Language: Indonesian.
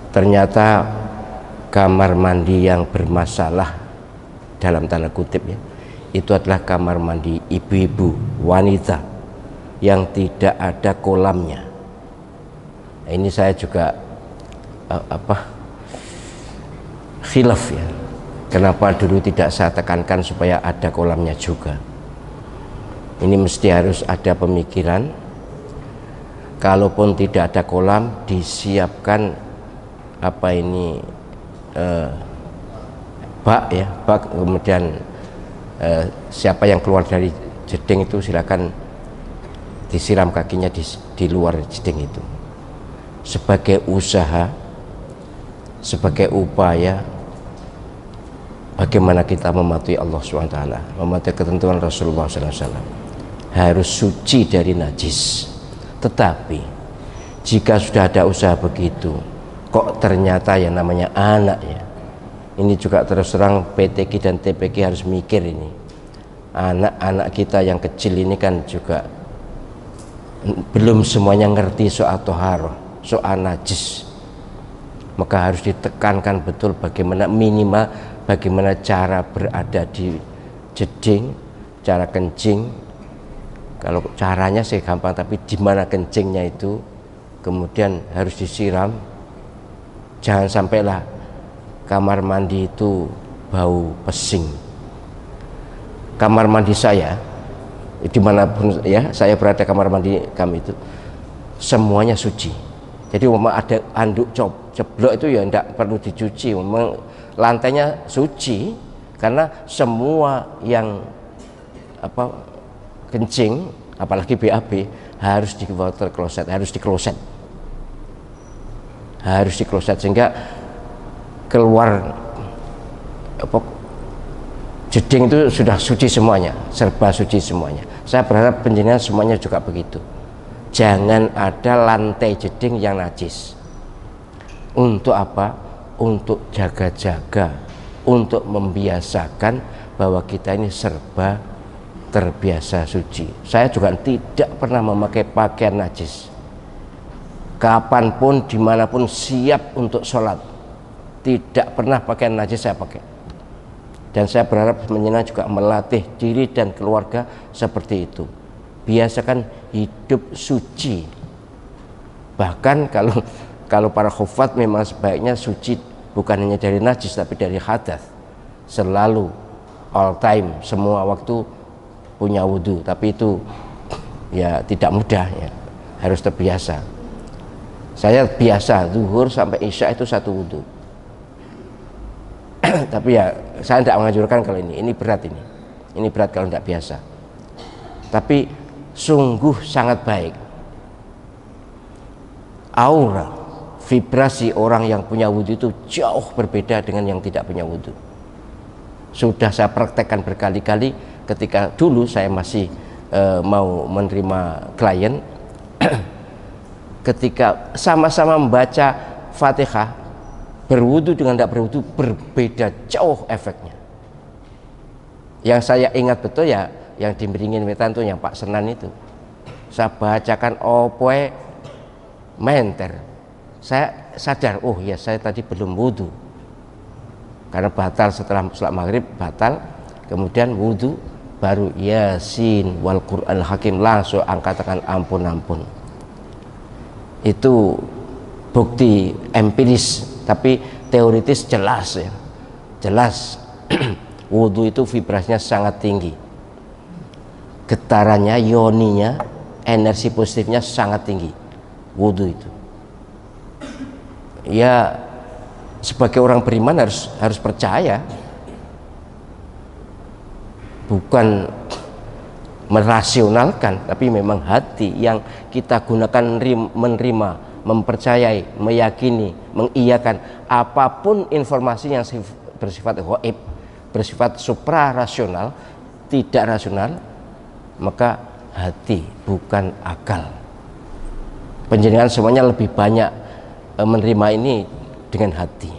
Ternyata kamar mandi yang bermasalah dalam tanda kutip ya, itu adalah kamar mandi ibu-ibu wanita yang tidak ada kolamnya. Nah, ini saya juga khilaf ya, kenapa dulu tidak saya tekankan supaya ada kolamnya juga. Ini mesti harus ada pemikiran, kalaupun tidak ada kolam disiapkan bak, kemudian siapa yang keluar dari jeding itu silakan disiram kakinya di luar jeding itu, sebagai usaha, sebagai upaya bagaimana kita mematuhi Allah SWT, mematuhi ketentuan Rasulullah SAW. Harus suci dari najis. Tetapi jika sudah ada usaha begitu, kok ternyata yang namanya anak ya, ini juga terus terang PTQ dan TPQ harus mikir ini. Anak-anak kita yang kecil ini kan juga belum semuanya ngerti soal toharoh, soal najis. Maka harus ditekankan betul bagaimana minimal bagaimana cara berada di jeding, cara kencing. Kalau caranya sih gampang, tapi di mana kencingnya itu kemudian harus disiram. Jangan sampailah kamar mandi itu bau pesing. Kamar mandi saya, dimanapun ya saya berada, kamar mandi kami itu semuanya suci. Jadi memang ada anduk jeblok itu ya tidak perlu dicuci, memang lantainya suci karena semua yang kencing, apalagi BAB harus di water closet, harus di kloset sehingga keluar jeding itu sudah suci semuanya, serba suci semuanya. Saya berharap penjenengan semuanya juga begitu. Jangan ada lantai jeding yang najis. Untuk apa? Untuk jaga-jaga, untuk membiasakan bahwa kita ini serba terbiasa suci. Saya juga tidak pernah memakai pakaian najis. Kapanpun, dimanapun siap untuk sholat. Tidak pernah pakaian najis saya pakai. Dan saya berharap menyenang juga melatih diri dan keluarga seperti itu. Biasakan hidup suci. Bahkan kalau para khufat memang sebaiknya suci bukan hanya dari najis tapi dari hadas. Selalu, all time, semua waktu punya wudhu, tapi itu ya tidak mudah ya, harus terbiasa. Saya biasa zuhur sampai isya itu satu wudhu. Tapi ya saya tidak menganjurkan kalau ini berat, ini berat kalau tidak biasa. Tapi sungguh sangat baik. Aura, vibrasi orang yang punya wudhu itu jauh berbeda dengan yang tidak punya wudhu. Sudah saya praktekkan berkali-kali. Ketika dulu saya masih mau menerima klien, ketika sama-sama membaca Fatihah, berwudu dengan tidak berwudu berbeda jauh efeknya. Yang saya ingat betul ya yang dimiringin wetan tuh yang Pak Senan itu. Saya bacakan opoe menter. Saya sadar, oh ya saya tadi belum wudu. Karena batal setelah sholat maghrib, batal. Kemudian wudu, baru Yasin wal Qur'an Hakim, langsung angkat tangan ampun. Itu bukti empiris, tapi teoritis jelas ya. Jelas wudu itu vibrasinya sangat tinggi. Getarannya, ioninya, energi positifnya sangat tinggi. Wudu itu. Ya sebagai orang beriman harus percaya. Bukan merasionalkan, tapi memang hati yang kita gunakan menerima, mempercayai, meyakini, mengiyakan apapun informasi yang bersifat gaib, bersifat suprarasional, tidak rasional, maka hati bukan akal. Penjenengan semuanya lebih banyak menerima ini dengan hati.